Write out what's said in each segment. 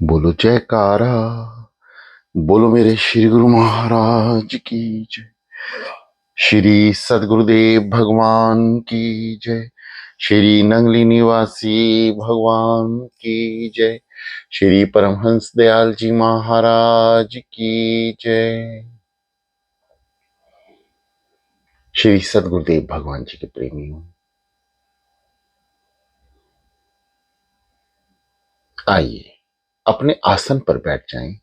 बोलो जयकारा। बोलो मेरे श्री गुरु महाराज की जय। श्री सदगुरुदेव भगवान की जय। श्री नंगली निवासी भगवान की जय। श्री परमहंस दयाल जी महाराज की जय। श्री सदगुरुदेव भगवान जी के प्रेमियों, आइए अपने आसन पर बैठ जाएं।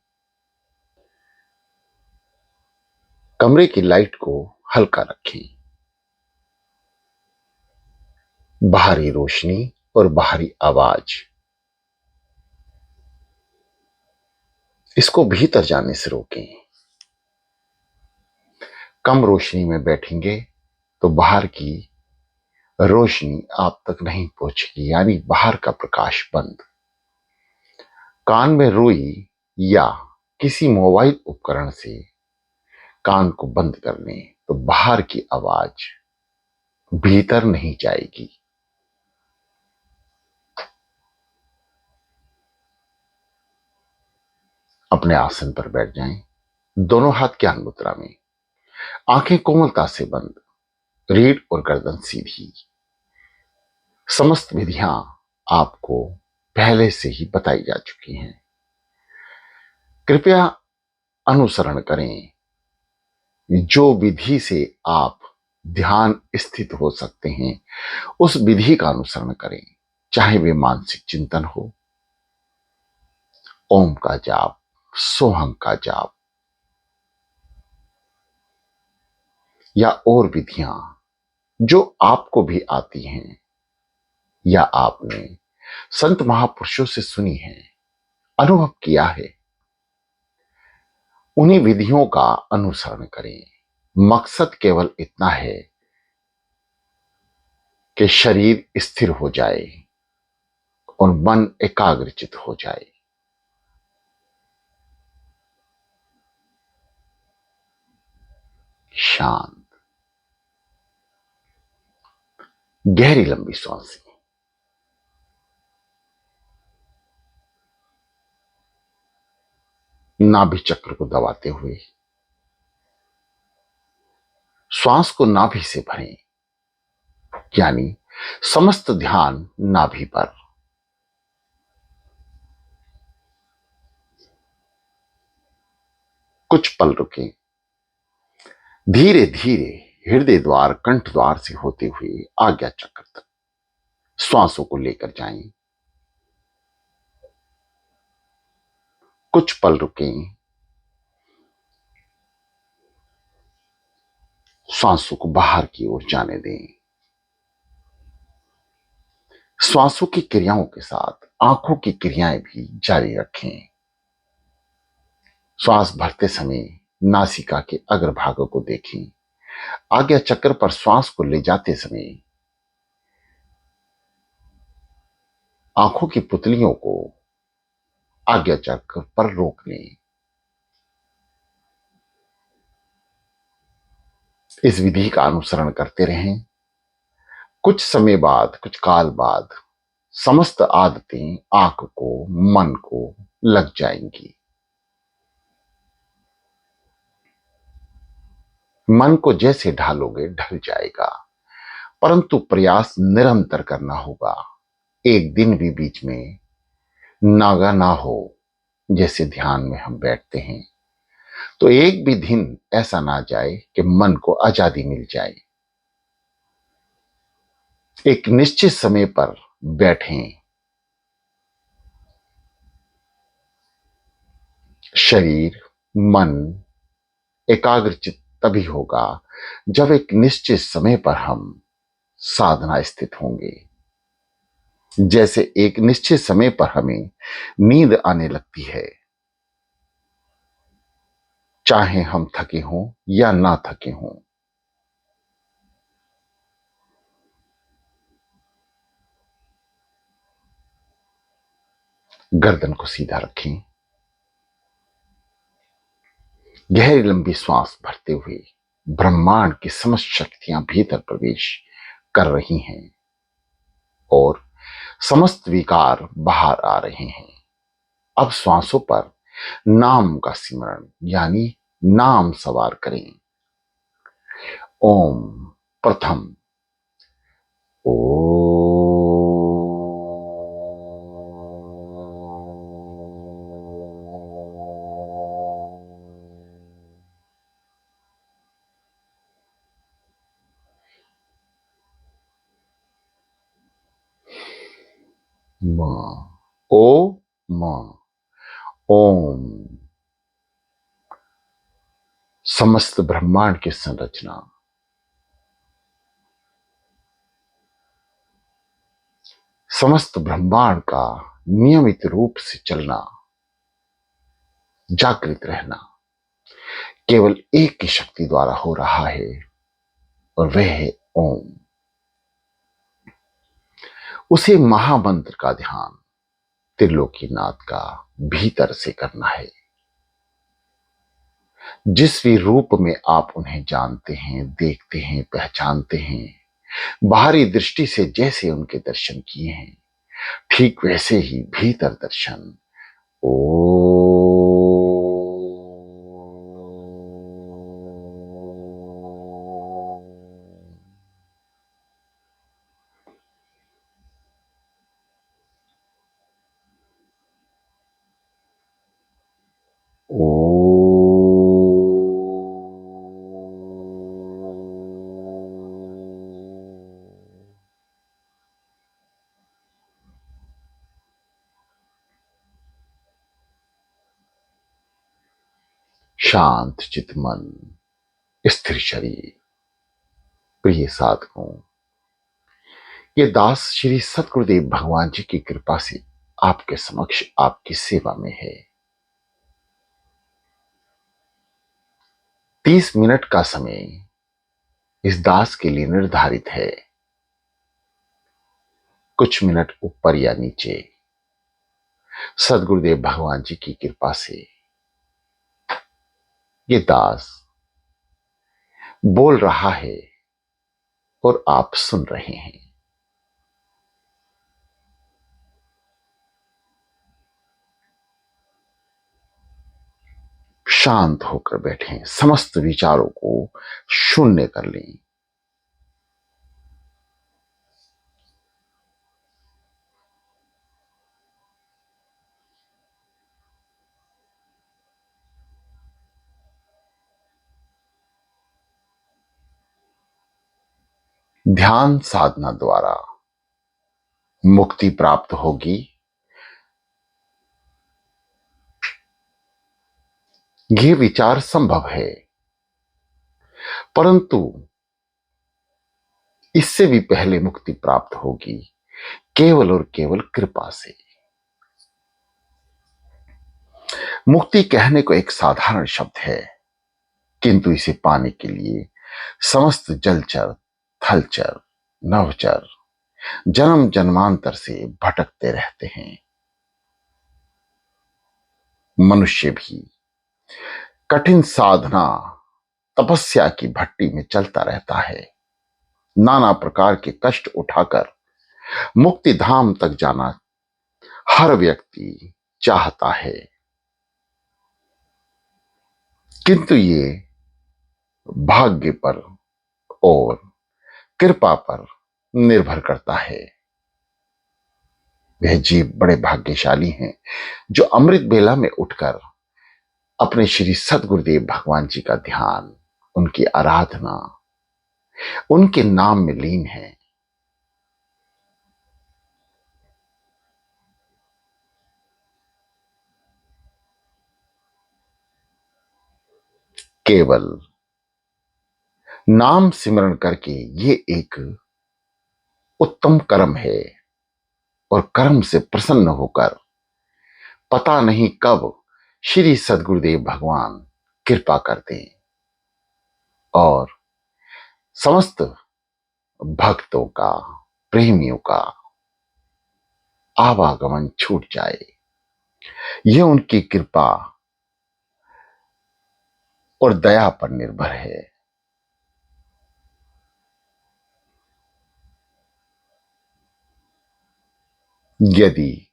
कमरे की लाइट को हल्का रखें। बाहरी रोशनी और बाहरी आवाज इसको भीतर जाने से रोकें। कम रोशनी में बैठेंगे तो बाहर की रोशनी आप तक नहीं पहुंचेगी, यानी बाहर का प्रकाश बंद। कान में रुई या किसी मोबाइल उपकरण से कान को बंद कर लें तो बाहर की आवाज भीतर नहीं जाएगी। अपने आसन पर बैठ जाएं, दोनों हाथ ज्ञान मुद्रा में, आंखें कोमलता से बंद, रीढ़ और गर्दन सीधी। समस्त विधियां आपको पहले से ही बताई जा चुकी हैं, कृपया अनुसरण करें। जो विधि से आप ध्यान स्थित हो सकते हैं उस विधि का अनुसरण करें, चाहे वे मानसिक चिंतन हो, ओम का जाप, सोहम का जाप या और विधियां जो आपको भी आती हैं या आपने संत महापुरुषों से सुनी है, अनुभव किया है, उन्हीं विधियों का अनुसरण करें। मकसद केवल इतना है कि शरीर स्थिर हो जाए और मन एकाग्रचित हो जाए। शांत, गहरी लंबी सांसें। नाभि चक्र को दबाते हुए श्वास को नाभि से भरें, यानी समस्त ध्यान नाभि पर। कुछ पल रुकें। धीरे धीरे हृदय द्वार, कंठ द्वार से होते हुए आज्ञा चक्र तक श्वासों को लेकर जाएं। कुछ पल रुकें। श्वासों को बाहर की ओर जाने दें। श्वासों की क्रियाओं के साथ आंखों की क्रियाएं भी जारी रखें। श्वास भरते समय नासिका के अग्रभागों को देखें। आज्ञा चक्र पर श्वास को ले जाते समय आंखों की पुतलियों को आज्ञा चक्र पर रोक लें। इस विधि का अनुसरण करते रहें। कुछ समय बाद, कुछ काल बाद समस्त आदतें आंख को, मन को लग जाएंगी। मन को जैसे ढालोगे ढल जाएगा, परंतु प्रयास निरंतर करना होगा। एक दिन भी बीच में नागा ना हो। जैसे ध्यान में हम बैठते हैं तो एक भी दिन ऐसा ना जाए कि मन को आजादी मिल जाए। एक निश्चित समय पर बैठें। शरीर, मन एकाग्रचित तभी होगा जब एक निश्चित समय पर हम साधना स्थित होंगे। जैसे एक निश्चित समय पर हमें नींद आने लगती है, चाहे हम थके हों या ना थके हों। गर्दन को सीधा रखें। गहरी लंबी श्वास भरते हुए ब्रह्मांड की समस्त शक्तियां भीतर प्रवेश कर रही हैं और समस्त विकार बाहर आ रहे हैं। अब श्वासों पर नाम का सिमरण यानी नाम सवार करें। ओम। प्रथम ओ। म। ओ। म। ओम। समस्त ब्रह्मांड की संरचना, समस्त ब्रह्मांड का नियमित रूप से चलना, जागृत रहना केवल एक की शक्ति द्वारा हो रहा है और वह है ओम। उसे महामंत्र का ध्यान त्रिलोकीनाथ का भीतर से करना है। जिस भी रूप में आप उन्हें जानते हैं, देखते हैं, पहचानते हैं, बाहरी दृष्टि से जैसे उनके दर्शन किए हैं, ठीक वैसे ही भीतर दर्शन। ओ। ओ। शांत चित मन, स्थिर शरीर। प्रिय साधकों, ये दास श्री सतगुरुदेव भगवान जी की कृपा से आपके समक्ष आपकी सेवा में है। 30 मिनट का समय इस दास के लिए निर्धारित है। कुछ मिनट ऊपर या नीचे सदगुरुदेव भगवान जी की कृपा से ये दास बोल रहा है और आप सुन रहे हैं। शांत होकर बैठें, समस्त विचारों को शून्य कर लें। ध्यान साधना द्वारा मुक्ति प्राप्त होगी, ये विचार संभव है, परंतु इससे भी पहले मुक्ति प्राप्त होगी केवल और केवल कृपा से। मुक्ति कहने को एक साधारण शब्द है, किंतु इसे पाने के लिए समस्त जलचर, थलचर, नवचर जन्म जन्मांतर से भटकते रहते हैं। मनुष्य भी कठिन साधना, तपस्या की भट्टी में चलता रहता है, नाना प्रकार के कष्ट उठाकर मुक्ति धाम तक जाना हर व्यक्ति चाहता है, किंतु ये भाग्य पर और कृपा पर निर्भर करता है। वह जीव बड़े भाग्यशाली हैं जो अमृत बेला में उठकर अपने श्री सतगुरुदेव भगवान जी का ध्यान, उनकी आराधना, उनके नाम में लीन है। केवल नाम सिमरण करके ये एक उत्तम कर्म है और कर्म से प्रसन्न होकर पता नहीं कब श्री सद्गुरुदेव भगवान कृपा करते और समस्त भक्तों का, प्रेमियों का आवागमन छूट जाए। यह उनकी कृपा और दया पर निर्भर है। यदि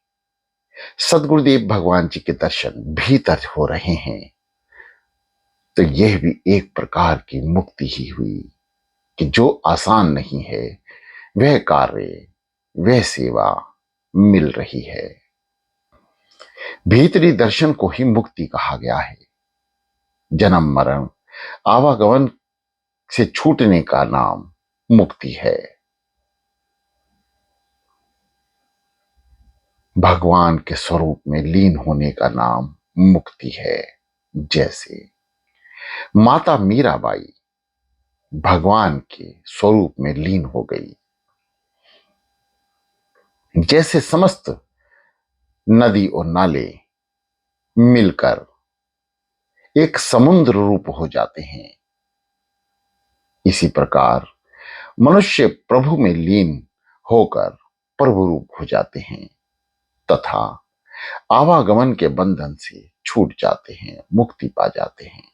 सदगुरुदेव भगवान जी के दर्शन भीतर हो रहे हैं, तो यह भी एक प्रकार की मुक्ति ही हुई कि जो आसान नहीं है वह कार्य, वह सेवा मिल रही है। भीतरी दर्शन को ही मुक्ति कहा गया है। जन्म मरण आवागमन से छूटने का नाम मुक्ति है। भगवान के स्वरूप में लीन होने का नाम मुक्ति है। जैसे माता मीराबाई भगवान के स्वरूप में लीन हो गई, जैसे समस्त नदी और नाले मिलकर एक समुद्र रूप हो जाते हैं, इसी प्रकार मनुष्य प्रभु में लीन होकर प्रभु रूप हो जाते हैं तथा आवागमन के बंधन से छूट जाते हैं, मुक्ति पा जाते हैं।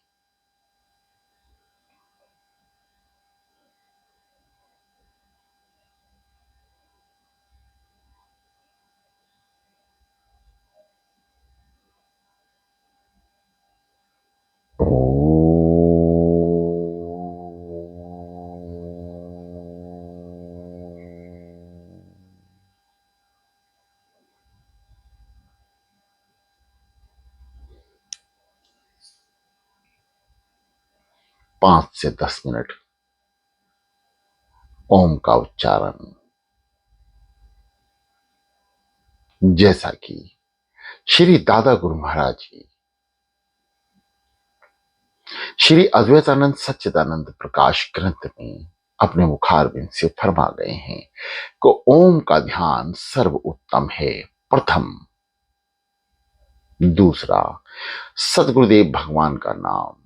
ओ 5 से 10 मिनट ओम का उच्चारण, जैसा कि श्री दादा गुरु महाराज जी श्री अद्वैतानंद सच्चिदानंद प्रकाश ग्रंथ में अपने मुखारबिंद से फरमा गए हैं कि ओम का ध्यान सर्व उत्तम है, प्रथम। दूसरा, सदगुरुदेव भगवान का नाम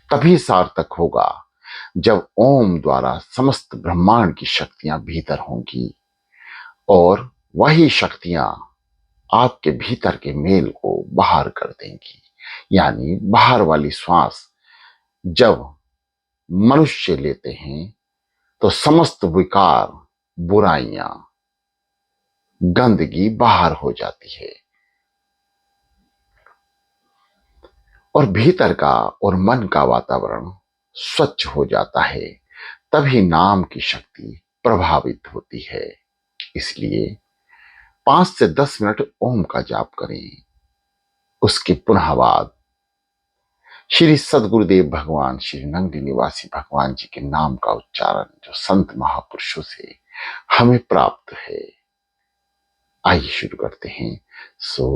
तभी सार्थक होगा जब ओम द्वारा समस्त ब्रह्मांड की शक्तियां भीतर होंगी और वही शक्तियां आपके भीतर के मेल को बाहर कर देंगी। यानी बाहर वाली श्वास जब मनुष्य लेते हैं तो समस्त विकार, बुराइयां, गंदगी बाहर हो जाती है और भीतर का और मन का वातावरण स्वच्छ हो जाता है। तभी नाम की शक्ति प्रभावित होती है। इसलिए 5 से 10 मिनट ओम का जाप करें। उसके पुनः बाद श्री सदगुरुदेव भगवान श्री नंदी निवासी भगवान जी के नाम का उच्चारण जो संत महापुरुषों से हमें प्राप्त है। आइए शुरू करते हैं। सो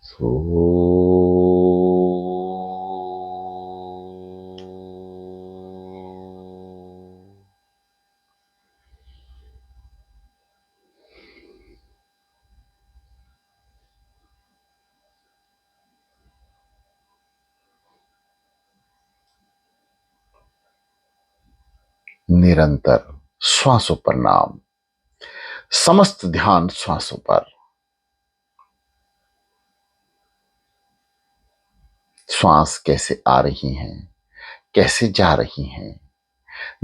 सो निरंतर श्वासों पर नाम, समस्त ध्यान श्वासों पर। श्वास कैसे आ रही हैं, कैसे जा रही हैं,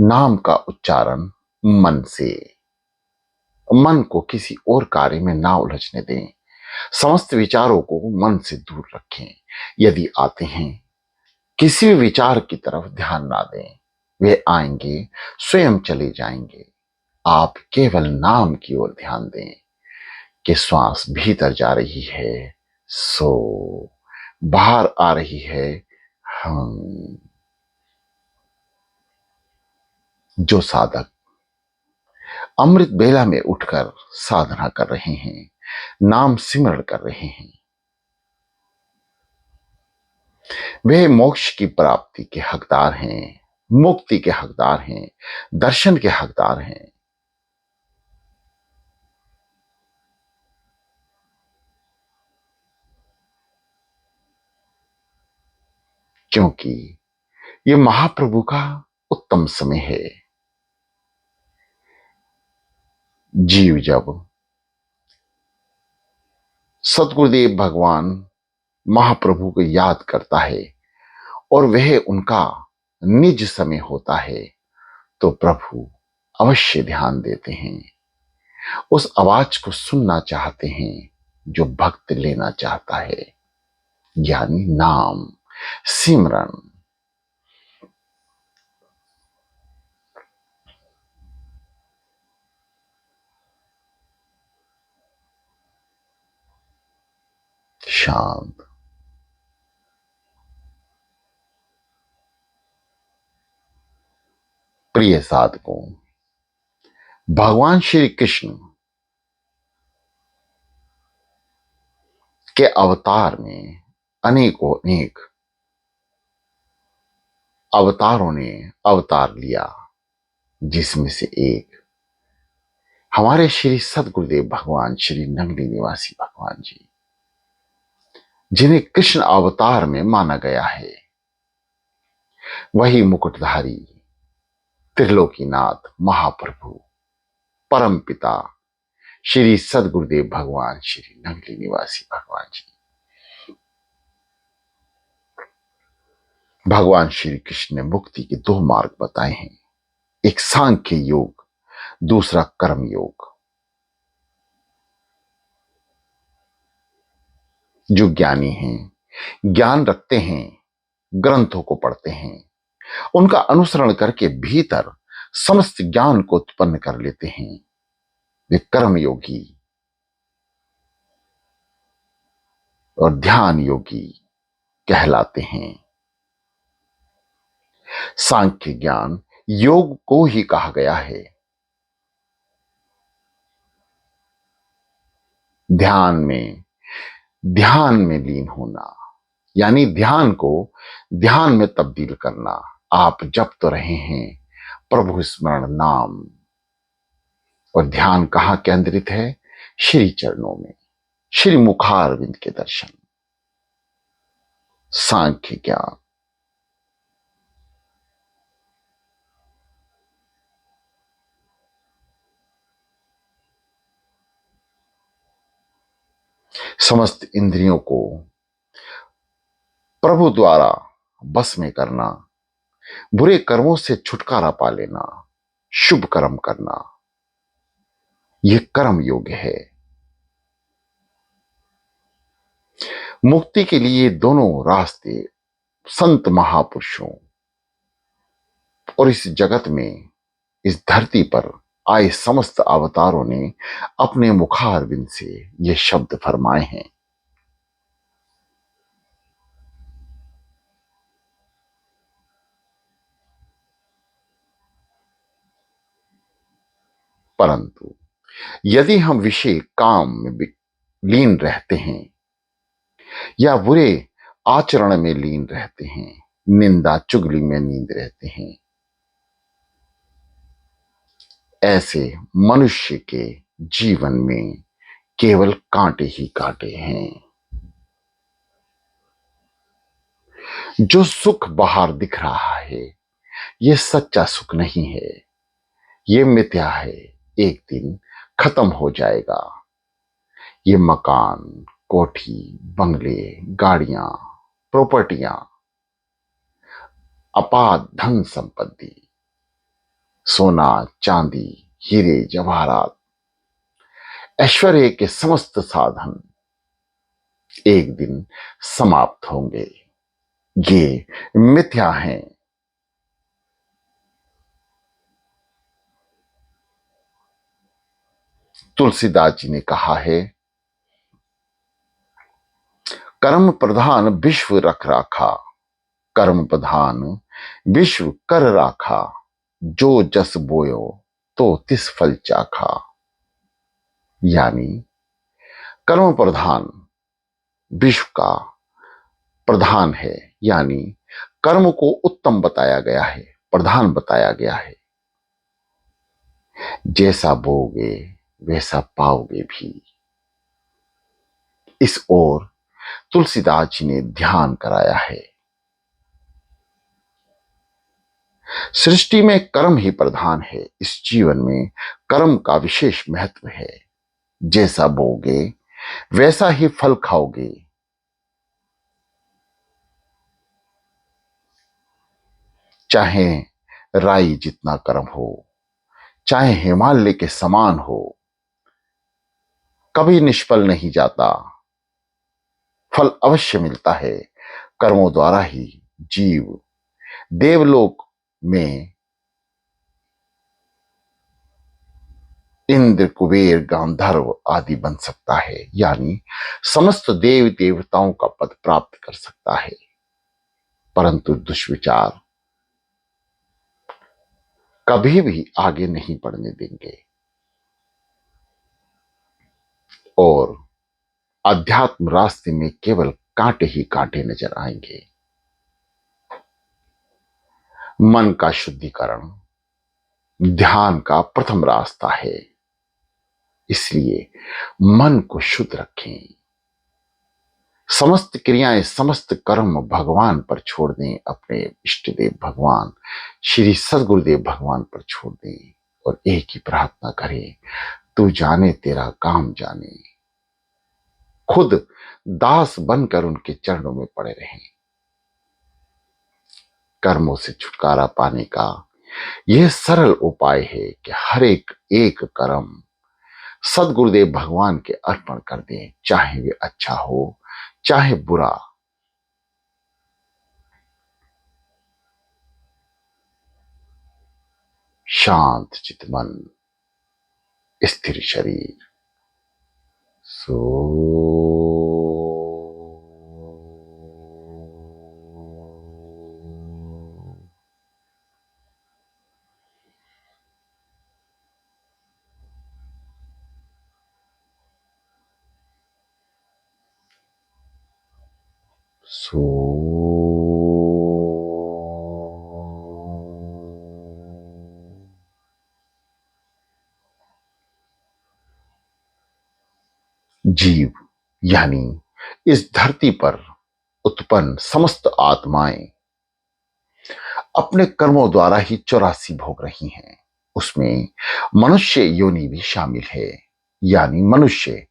नाम का उच्चारण मन से। मन को किसी और कार्य में ना उलझने दें। समस्त विचारों को मन से दूर रखें। यदि आते हैं, किसी भी विचार की तरफ ध्यान ना दें। वे आएंगे, स्वयं चले जाएंगे। आप केवल नाम की ओर ध्यान दें कि श्वास भीतर जा रही है, सो बाहर आ रही है, हम। जो साधक अमृत बेला में उठकर साधना कर रहे हैं, नाम सिमरण कर रहे हैं, वे मोक्ष की प्राप्ति के हकदार हैं, मुक्ति के हकदार हैं, दर्शन के हकदार हैं। क्योंकि ये महाप्रभु का उत्तम समय है। जीव जब सतगुरुदेव भगवान महाप्रभु को याद करता है और वह उनका निज समय होता है, तो प्रभु अवश्य ध्यान देते हैं, उस आवाज को सुनना चाहते हैं जो भक्त लेना चाहता है, यानी नाम सिमरन। शांत। प्रिय साधकों, भगवान श्री कृष्ण के अवतार में अनेकों अनेक अवतारों ने अवतार लिया, जिसमें से एक हमारे श्री सदगुरुदेव भगवान श्री नगली निवासी भगवान जी, जिन्हें कृष्ण अवतार में माना गया है। वही मुकुटधारी त्रिलोकीनाथ महाप्रभु परम पिता श्री सदगुरुदेव भगवान श्री नगली निवासी भगवान जी। भगवान श्री कृष्ण ने मुक्ति के दो मार्ग बताए हैं, एक सांख्य योग, दूसरा कर्म योग। जो ज्ञानी हैं, ज्ञान रखते हैं, ग्रंथों को पढ़ते हैं, उनका अनुसरण करके भीतर समस्त ज्ञान को उत्पन्न कर लेते हैं, वे कर्म योगी और ध्यान योगी कहलाते हैं। सांख्य ज्ञान योग को ही कहा गया है। ध्यान में लीन होना, यानी ध्यान को ध्यान में तब्दील करना। आप जप तो रहे हैं प्रभु स्मरण नाम, और ध्यान कहां केंद्रित है? श्री चरणों में, श्री मुखारविंद के दर्शन। सांख्य ज्ञान। समस्त इंद्रियों को प्रभु द्वारा बस में करना, बुरे कर्मों से छुटकारा पा लेना, शुभ कर्म करना, यह कर्म योग है। मुक्ति के लिए दोनों रास्ते संत महापुरुषों और इस जगत में, इस धरती पर आए समस्त अवतारों ने अपने मुखारविंद से ये शब्द फरमाए हैं। परंतु यदि हम विषय काम में लीन रहते हैं या बुरे आचरण में लीन रहते हैं, निंदा चुगली में नींद रहते हैं, ऐसे मनुष्य के जीवन में केवल कांटे ही कांटे हैं। जो सुख बाहर दिख रहा है, यह सच्चा सुख नहीं है, ये मिथ्या है, एक दिन खत्म हो जाएगा। ये मकान, कोठी, बंगले, गाड़ियां, प्रॉपर्टियां, अपार धन संपत्ति, सोना चांदी, हीरे जवाहरात, ऐश्वर्य के समस्त साधन एक दिन समाप्त होंगे। ये मिथ्या हैं। तुलसीदास जी ने कहा है, कर्म प्रधान विश्व रख राखा, कर्म प्रधान विश्व कर राखा, जो जस बोयो तो तिस फल चाखा। यानी कर्म प्रधान विश्व का प्रधान है, यानी कर्म को उत्तम बताया गया है, प्रधान बताया गया है। जैसा बोगे वैसा पाओगे भी। इस ओर तुलसीदास जी ने ध्यान कराया है। सृष्टि में कर्म ही प्रधान है, इस जीवन में कर्म का विशेष महत्व है। जैसा बोगे वैसा ही फल खाओगे। चाहे राई जितना कर्म हो, चाहे हिमालय के समान हो, कभी निष्फल नहीं जाता। फल अवश्य मिलता है। कर्मों द्वारा ही जीव देवलोक में इंद्र, कुबेर, गांधर्व आदि बन सकता है, यानी समस्त देव देवताओं का पद प्राप्त कर सकता है। परंतु दुष्विचार कभी भी आगे नहीं बढ़ने देंगे और अध्यात्म रास्ते में केवल कांटे ही कांटे नजर आएंगे। मन का शुद्धिकरण ध्यान का प्रथम रास्ता है। इसलिए मन को शुद्ध रखें। समस्त क्रियाएं, समस्त कर्म भगवान पर छोड़ दें, अपने इष्ट देव भगवान श्री सदगुरुदेव भगवान पर छोड़ दें और एक ही प्रार्थना करें, तू जाने तेरा काम जाने। खुद दास बनकर उनके चरणों में पड़े रहें। कर्मों से छुटकारा पाने का यह सरल उपाय है कि हर एक एक कर्म सदगुरुदेव भगवान के अर्पण कर दें, चाहे वे अच्छा हो चाहे बुरा। शांत चितमन, स्थिर शरीर। सो सो जीव यानी इस धरती पर उत्पन्न समस्त आत्माएं अपने कर्मों द्वारा ही 84 भोग रही हैं। उसमें मनुष्य योनि भी शामिल है, यानी मनुष्य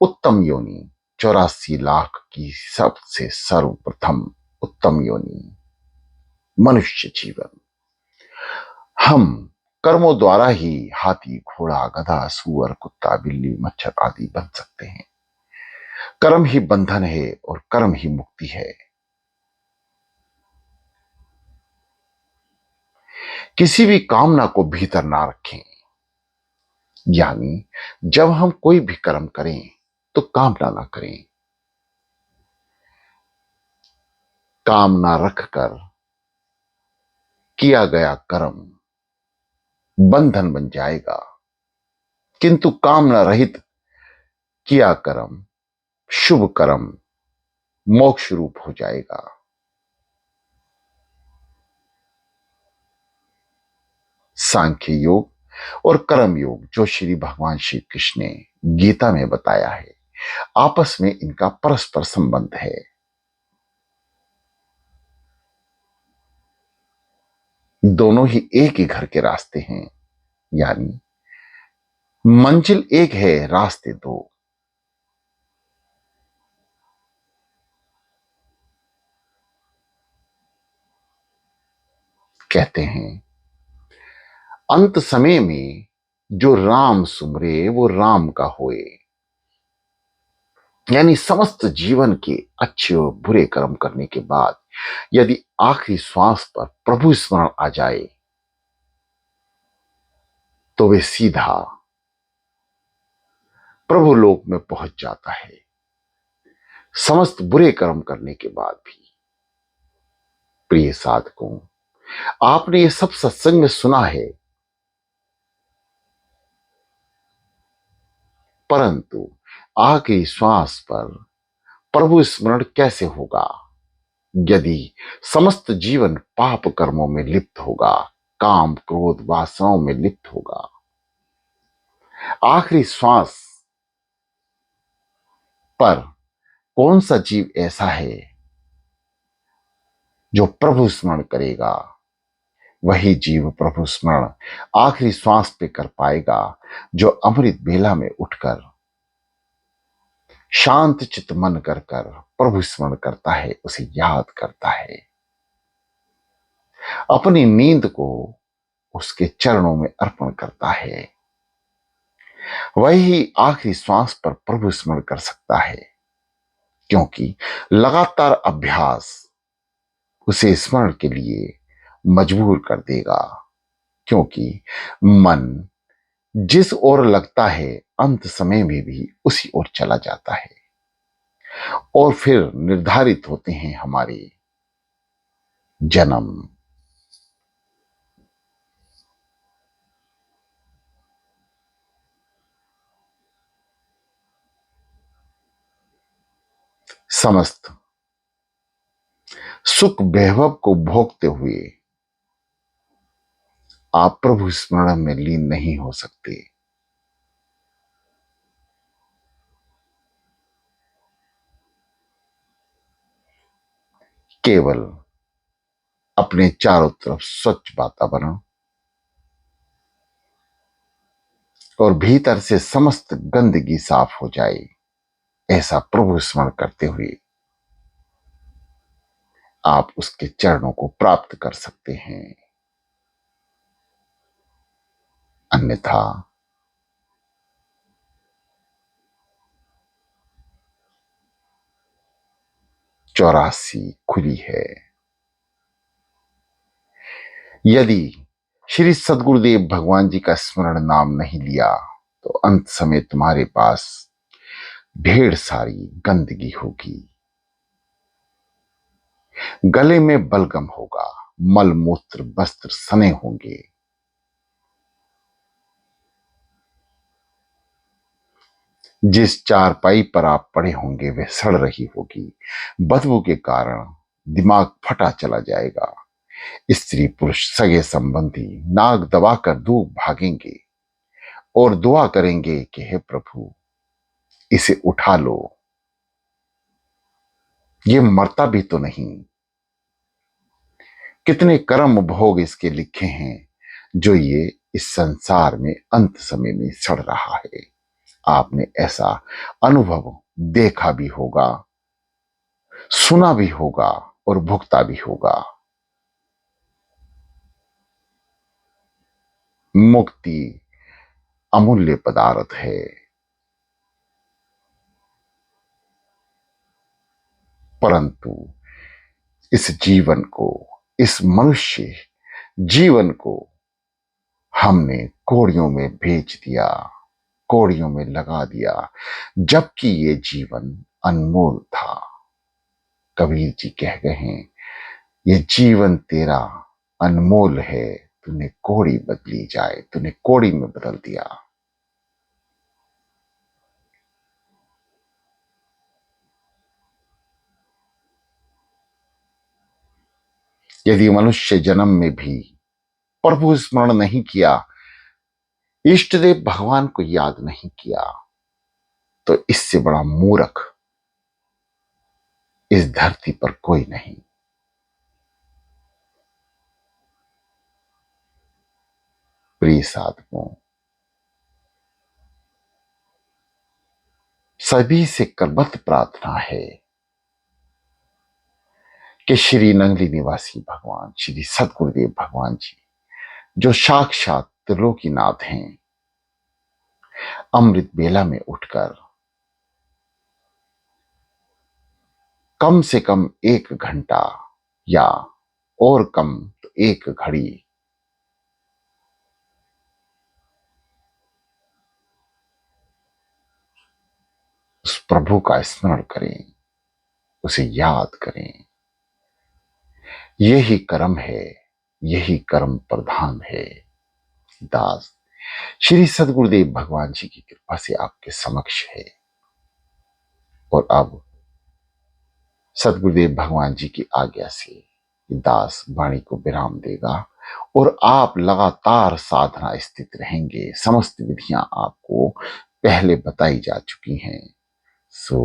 उत्तम योनि, 84 लाख की सबसे सर्वप्रथम उत्तम योनि मनुष्य जीवन। हम कर्मों द्वारा ही हाथी, घोड़ा, गधा, सुअर, कुत्ता, बिल्ली, मच्छर आदि बन सकते हैं। कर्म ही बंधन है और कर्म ही मुक्ति है। किसी भी कामना को भीतर ना रखें, यानी जब हम कोई भी कर्म करें तो कामना ना करें। कामना रखकर किया गया कर्म बंधन बन जाएगा, किंतु कामना रहित किया कर्म, शुभ कर्म मोक्ष रूप हो जाएगा। सांख्य योग और कर्म योग जो श्री भगवान श्री कृष्ण ने गीता में बताया है, आपस में इनका परस्पर संबंध है। दोनों ही एक ही घर के रास्ते हैं, यानी मंजिल एक है, रास्ते दो। कहते हैं अंत समय में जो राम सुमरे वो राम का होए, यानी समस्त जीवन के अच्छे और बुरे कर्म करने के बाद यदि आखिरी श्वास पर प्रभु स्मरण आ जाए तो वे सीधा प्रभु लोक में पहुंच जाता है। समस्त बुरे कर्म करने के बाद भी। प्रिय साधकों, आपने ये सब सत्संग में सुना है, परंतु आखिरी श्वास पर प्रभु स्मरण कैसे होगा यदि समस्त जीवन पाप कर्मों में लिप्त होगा, काम क्रोध वासनाओं में लिप्त होगा। आखिरी श्वास पर कौन सा जीव ऐसा है जो प्रभु स्मरण करेगा? वही जीव प्रभु स्मरण आखिरी श्वास पे कर पाएगा जो अमृत बेला में उठकर शांत चित्त मन कर कर प्रभु स्मरण करता है, उसे याद करता है, अपनी नींद को उसके चरणों में अर्पण करता है, वही आखिरी श्वास पर प्रभु स्मरण कर सकता है। क्योंकि लगातार अभ्यास उसे स्मरण के लिए मजबूर कर देगा। क्योंकि मन जिस ओर लगता है अंत समय में भी उसी ओर चला जाता है, और फिर निर्धारित होते हैं हमारे जन्म। समस्त सुख वैभव को भोगते हुए आप प्रभु स्मरण में लीन नहीं हो सकते। केवल अपने चारों तरफ स्वच्छ वातावरण और भीतर से समस्त गंदगी साफ हो जाए, ऐसा प्रभु स्मरण करते हुए आप उसके चरणों को प्राप्त कर सकते हैं। अन्यथा 84 खुली है। यदि श्री सद्गुरुदेव भगवान जी का स्मरण नाम नहीं लिया तो अंत समय तुम्हारे पास ढेर सारी गंदगी होगी, गले में बलगम होगा, मल मूत्र वस्त्र सने होंगे, जिस चारपाई पर आप पड़े होंगे वह सड़ रही होगी, बदबू के कारण दिमाग फटा चला जाएगा। स्त्री पुरुष सगे संबंधी नाक दबाकर दूर भागेंगे और दुआ करेंगे कि हे प्रभु इसे उठा लो, ये मरता भी तो नहीं। कितने कर्म भोग इसके लिखे हैं जो ये इस संसार में अंत समय में सड़ रहा है। आपने ऐसा अनुभव देखा भी होगा, सुना भी होगा और भुगता भी होगा। मुक्ति अमूल्य पदार्थ है, परंतु इस जीवन को, इस मनुष्य जीवन को हमने कौड़ियों में बेच दिया, कौड़ियों में लगा दिया, जबकि ये जीवन अनमोल था। कबीर जी कह गए हैं, ये जीवन तेरा अनमोल है, तूने कौड़ी बदली जाए, तूने कौड़ी में बदल दिया। यदि मनुष्य जन्म में भी प्रभु स्मरण नहीं किया, इष्ट देव भगवान को याद नहीं किया, तो इससे बड़ा मूर्ख इस धरती पर कोई नहीं। प्रिय साधकों, सभी से करबद्ध प्रार्थना है कि श्री नंगली निवासी भगवान श्री सद्गुरुदेव भगवान जी, जो साक्षात त्रिलोकीनाथ हैं, अमृत बेला में उठकर कम से कम 1 घंटा या और कम तो 1 घड़ी उस प्रभु का स्मरण करें, उसे याद करें। यही कर्म है, यही कर्म प्रधान है। दास श्री सद्गुरुदेव भगवान जी की कृपा से आपके समक्ष है, और अब सद्गुरुदेव भगवान जी की आज्ञा से दास वाणी को विराम देगा और आप लगातार साधना स्थित रहेंगे। समस्त विधियां आपको पहले बताई जा चुकी हैं। सो